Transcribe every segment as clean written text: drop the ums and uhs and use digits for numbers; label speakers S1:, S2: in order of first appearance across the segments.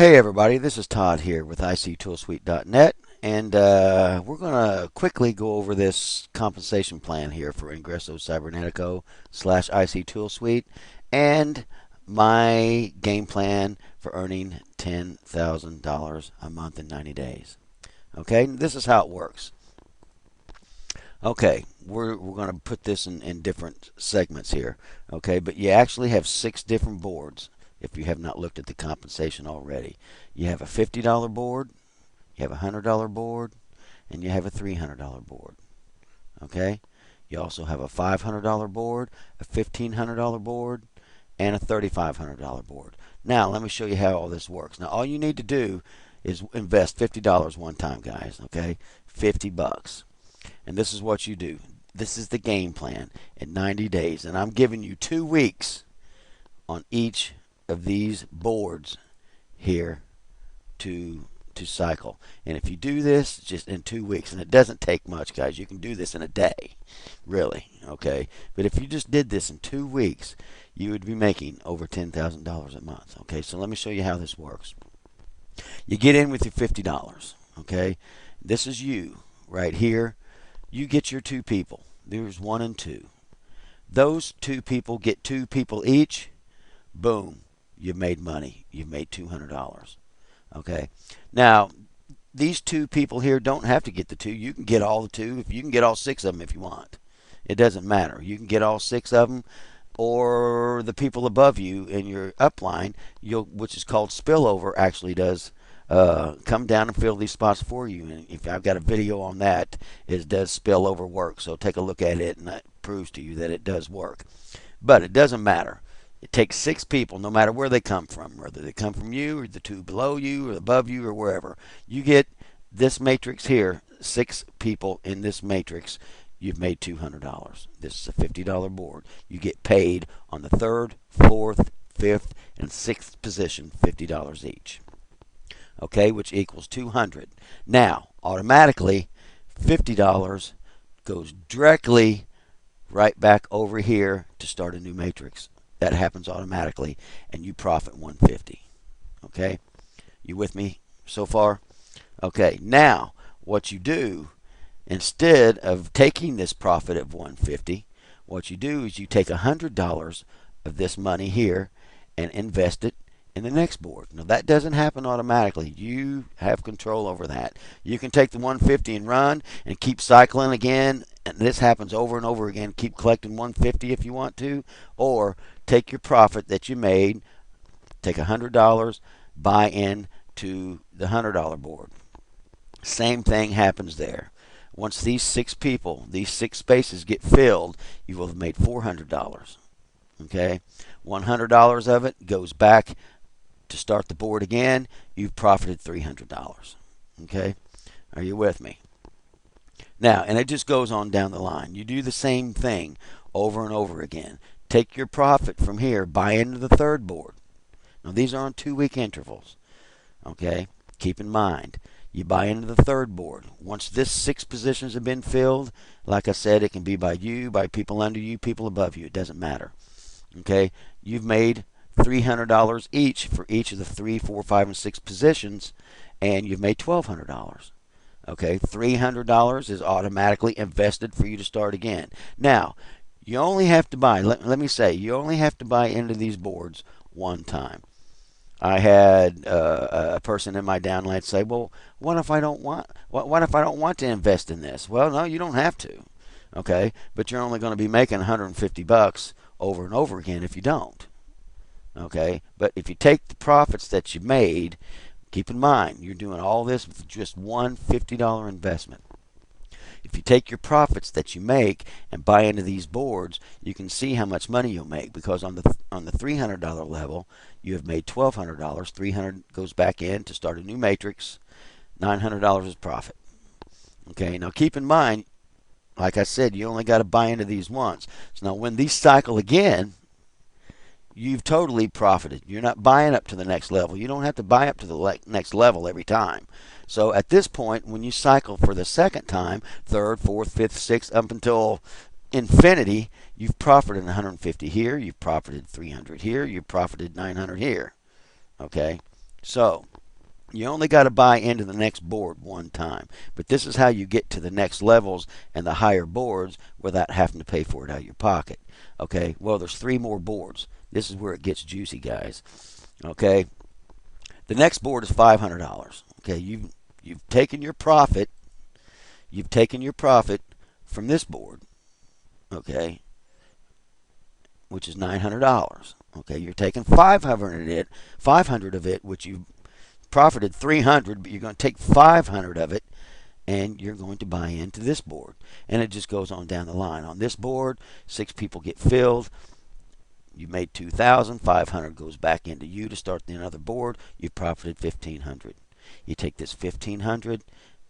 S1: Hey everybody, this is Todd here with ICToolSuite.net, and we're going to quickly go over this compensation plan here for Ingreso Cybernetico / IC Tool Suite and my game plan for earning $10,000 a month in 90 days. Okay, this is how it works. Okay, we're going to put this in different segments here. Okay, but you actually have 6 different boards if you have not looked at the compensation already. You have a $50 board, you have a $100 board, and you have a $300 board. Okay, you also have a $500 board, a $1,500 board, and a $3,500 board. Now, let me show you how all this works. Now, all you need to do is invest $50 one time, guys. Okay, 50 bucks. And this is what you do. This is the game plan in 90 days. And I'm giving you 2 weeks on each of these boards here to cycle. And if you do this just in 2 weeks, and it doesn't take much, guys, you can do this in a day, really. Okay, but if you just did this in 2 weeks, you would be making over $10,000 a month. Okay, so let me show you how this works. You get in with your $50. Okay, this is you right here. You get your 2 people. There's 1 and 2. Those 2 people get 2 people each. Boom, you've made money. You've made $200. Okay, now these 2 people here don't have to get the 2. You can get all the 2. If you can get all 6 of them if you want, it doesn't matter. You can get all 6 of them, or the people above you in your upline, which is called spillover, actually does come down and fill these spots for you. And if I've got a video on that, it does spillover work. So take a look at it, and that proves to you that it does work. But it doesn't matter. It takes 6 people, no matter where they come from, whether they come from you or the 2 below you or above you or wherever. You get this matrix here, 6 people in this matrix, you've made $200. This is a $50 board. You get paid on the 3rd, 4th, 5th, and 6th position, $50 each. Okay, which equals 200. Now, automatically, $50 goes directly right back over here to start a new matrix. That happens automatically, and you profit 150. Okay, you with me so far? Okay, now what you do, instead of taking this profit of 150, what you do is you take $100 of this money here and invest it in the next board. Now that doesn't happen automatically. You have control over that. You can take the 150 and run and keep cycling again, and this happens over and over again. Keep collecting 150 if you want to, or take your profit that you made, take $100, buy in to the $100 board. Same thing happens there. Once these 6 people, these 6 spaces get filled, you will have made $400. Okay, $100 of it goes back to start the board again. You've profited $300. Okay, are you with me? Now, and it just goes on down the line. You do the same thing over and over again. Take your profit from here, buy into the 3rd board. Now, these are on 2-week intervals. Okay, keep in mind, you buy into the 3rd board. Once this 6 positions have been filled, like I said, it can be by you, by people under you, people above you. It doesn't matter. Okay, you've made $300 each for each of the 3, 4, 5, and 6 positions, and you've made $1,200. Okay, $300 is automatically invested for you to start again. Now, you only have to buy, let me say, you only have to buy into these boards one time. I had a person in my downline say, "Well, what if I don't want to invest in this?" Well, no, you don't have to. Okay, but you're only going to be making 150 bucks over and over again if you don't. Okay, but if you take the profits that you made, keep in mind you're doing all this with just one $50 investment. If you take your profits that you make and buy into these boards, you can see how much money you'll make, because on the $300 level, you have made $1,200. $300 goes back in to start a new matrix. $900 is profit. Okay, now keep in mind, like I said, you only got to buy into these once. So now when these cycle again, you've totally profited. You're not buying up to the next level. You don't have to buy up to the next level every time. So at this point, when you cycle for the 2nd time, 3rd, 4th, 5th, 6th, up until infinity, you've profited 150 here, you've profited 300 here, you've profited 900 here. Okay, so You only got to buy into the next board one time. But this is how you get to the next levels and the higher boards without having to pay for it out of your pocket. Okay, well, there's 3 more boards. This is where it gets juicy, guys. Okay, the next board is $500. Okay, you've taken your profit. You've taken your profit from this board. Okay, which is $900. Okay, you're taking 500 of it, which you profited 300, but you're going to take 500 of it and you're going to buy into this board. And it just goes on down the line. On this board, 6 people get filled. You made 2,000, 500 goes back into you to start another board. You profited 1,500. You take this 1,500,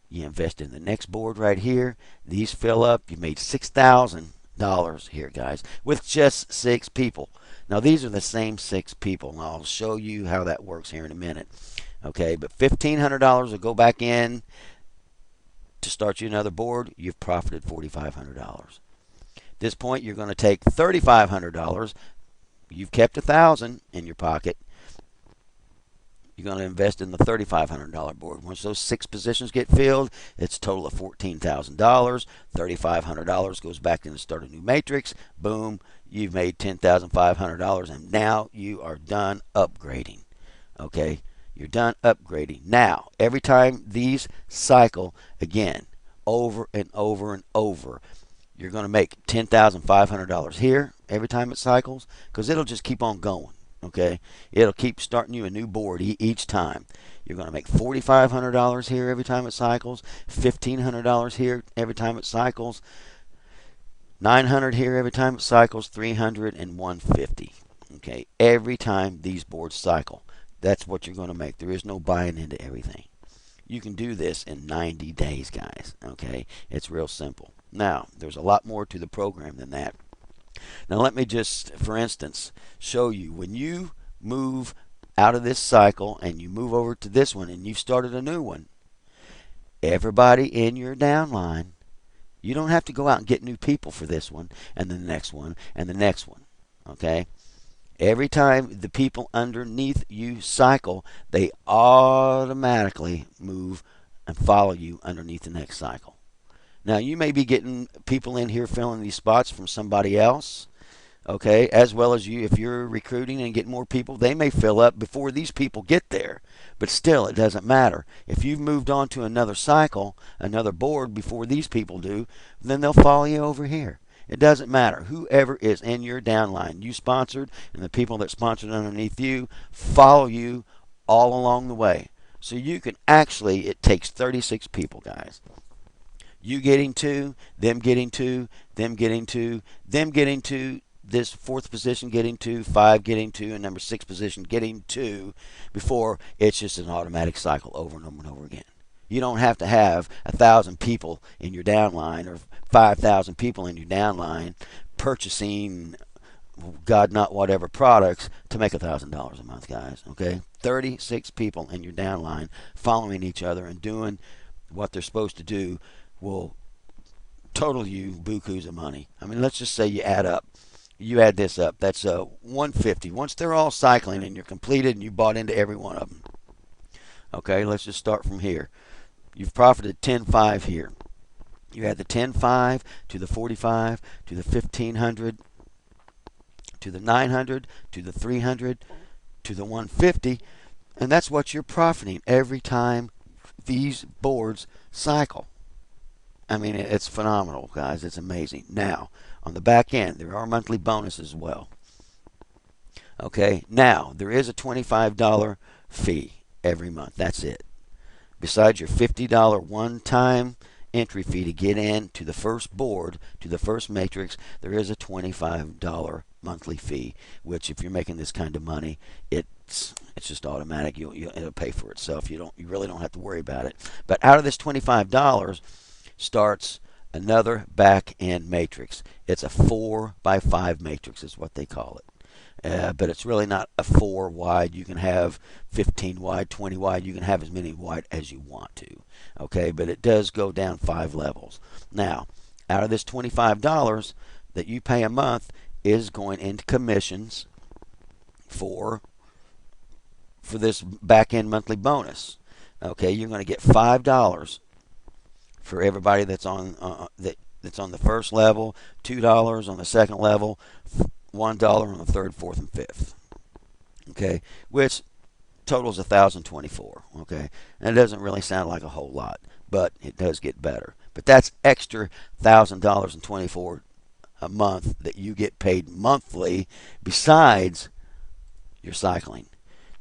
S1: you invest in the next board right here. These fill up. You made $6,000 here, guys, with just 6 people. Now these are the same 6 people, and I'll show you how that works here in a minute. Okay, but $1,500 will go back in to start you another board. You've profited $4,500. At this point, you're going to take $3,500. You've kept $1,000 in your pocket. You're going to invest in the $3,500 board. Once those 6 positions get filled, it's a total of $14,000. $3,500 goes back in to start a new matrix. Boom, you've made $10,500, and now you are done upgrading. Okay, you're done upgrading. Now, every time these cycle again, over and over and over, you're going to make $10,500 here every time it cycles, because it'll just keep on going. Okay, it'll keep starting you a new board each time. You're going to make $4,500 here every time it cycles, $1,500 here every time it cycles, $900 here every time it cycles, $300 and $150. Okay, every time these boards cycle, that's what you're going to make. There is no buying into everything. You can do this in 90 days, guys. Okay, it's real simple. Now, there's a lot more to the program than that. Now let me just, for instance, show you when you move out of this cycle and you move over to this one and you've started a new one, everybody in your downline, you don't have to go out and get new people for this one and the next one and the next one. Okay? Every time the people underneath you cycle, they automatically move and follow you underneath the next cycle. Now, you may be getting people in here filling these spots from somebody else, okay, as well as you. If you're recruiting and getting more people, they may fill up before these people get there. But still, it doesn't matter. If you've moved on to another cycle, another board before these people do, then they'll follow you over here. It doesn't matter. Whoever is in your downline, you sponsored, and the people that sponsored underneath you follow you all along the way. So you can actually, it takes 36 people, guys. You getting 2, them getting 2, them getting 2, them getting 2, this 4th position getting 2, 5 getting 2, and number 6 position getting 2 before it's just an automatic cycle over and over and over again. You don't have to have 1,000 people in your downline or 5,000 people in your downline purchasing God not whatever products to make $1,000 a month, guys. Okay, 36 people in your downline following each other and doing what they're supposed to do will total you bukus of money. I mean, let's just say you add this up. That's 150. Once they're all cycling and you're completed and you bought into every one of them. Okay, let's just start from here. You've profited 10.5 here. You add the 10.5 to the 45 to the 1,500 to the 900 to the 300 to the 150, and that's what you're profiting every time these boards cycle. I mean, it's phenomenal, guys. It's amazing. Now, on the back end, there are monthly bonuses as well. Okay, now, there is a $25 fee every month. That's it. Besides your $50 one-time entry fee to get in to the first board, to the first matrix, there is a $25 monthly fee, which if you're making this kind of money, it's just automatic. It'll pay for itself. You really don't have to worry about it. But out of this $25 starts another back end matrix. It's a 4x5 matrix is what they call it. But it's really not a 4 wide. You can have 15 wide, 20 wide. You can have as many wide as you want to. Okay, but it does go down 5 levels. Now, out of this $25 that you pay a month is going into commissions for this back end monthly bonus. Okay, you're going to get $5 for everybody that's on that's on the first level, $2 on the second level, $1 on the third, fourth, and fifth. Okay, which totals 1,024. Okay, and it doesn't really sound like a whole lot, but it does get better. But that's extra $1,024 a month that you get paid monthly besides your cycling.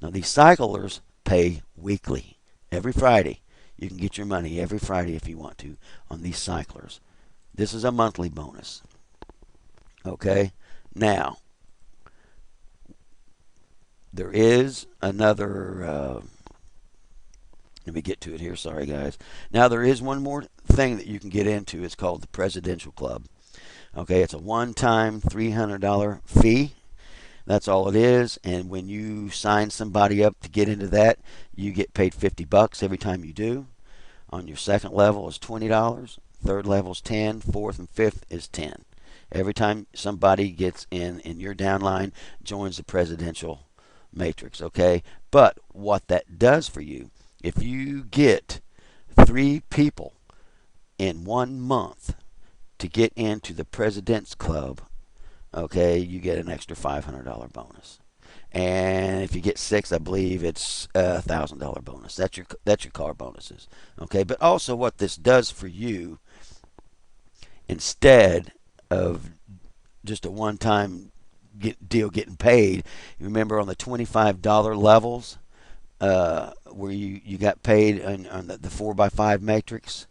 S1: Now these cyclers pay weekly, every Friday. You can get your money every Friday if you want to on these cyclers. This is a monthly bonus. Okay, now there is another. Let me get to it here. Sorry, guys. Now there is one more thing that you can get into. It's called the Presidential Club. Okay, it's a one-time $300 fee. That's all it is. And when you sign somebody up to get into that, you get paid $50 every time you do. On your second level is $20. Third level is $10. Fourth and fifth is $10. Every time somebody gets in your downline, joins the presidential matrix. Okay, but what that does for you, if you get 3 people in 1 month to get into the President's Club, okay, you get an extra $500 bonus. And if you get 6, I believe it's a $1,000 bonus. That's your car bonuses. Okay, but also what this does for you, instead of just a one-time deal getting paid, you remember on the $25 levels where you got paid on the 4x5 matrix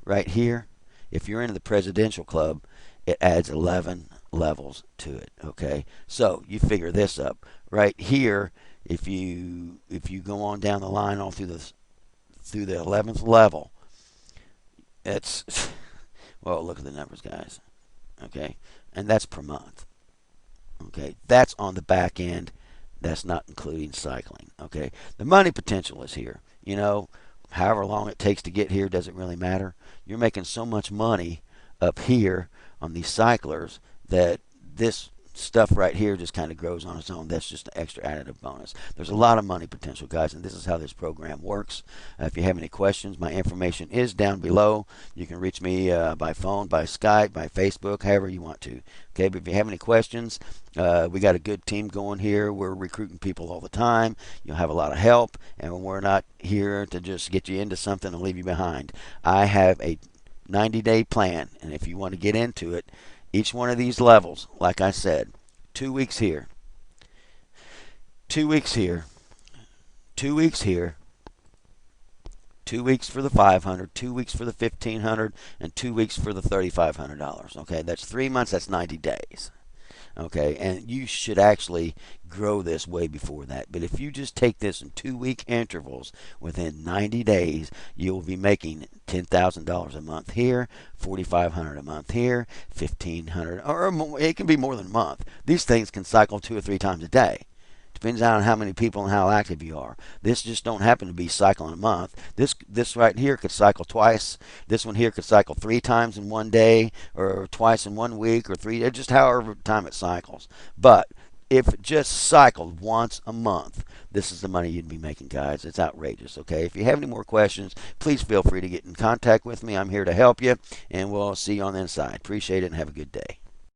S1: right here. If you're into the Presidential Club, it adds 11 levels to it. Okay, so you figure this up right here. If you go on down the line all through the 11th level, it's well, look at the numbers, guys. Okay, and that's per month. Okay, that's on the back end. That's not including cycling. Okay, the money potential is here. However long it takes to get here doesn't really matter. You're making so much money up here on these cyclers that this stuff right here just kind of grows on its own. That's just an extra additive bonus. There's a lot of money potential, guys, and this is how this program works. If you have any questions, my information is down below. You can reach me by phone, by Skype, by Facebook, however you want to. Okay, but if you have any questions, we got a good team going here. We're recruiting people all the time. You'll have a lot of help, and we're not here to just get you into something and leave you behind. I have a 90-day plan, and if you want to get into it, each one of these levels, like I said, 2 weeks here, 2 weeks here, 2 weeks here, 2 weeks for the 500, 2 weeks for the 1,500, and 2 weeks for the $3,500. Okay, that's 3 months. That's 90 days. Okay, and you should actually grow this way before that. But if you just take this in 2-week intervals, within 90 days, you'll be making $10,000 a month here, $4,500 a month here, $1,500, or it can be more than a month. These things can cycle 2 or 3 times a day. Depends on how many people and how active you are. This just don't happen to be cycling a month. This right here could cycle twice. This one here could cycle 3 times in 1 day, or twice in 1 week, or 3, just however time it cycles. But if it just cycled once a month, this is the money you'd be making, guys. It's outrageous. Okay, if you have any more questions, please feel free to get in contact with me. I'm here to help you, and we'll see you on the inside. Appreciate it, and have a good day.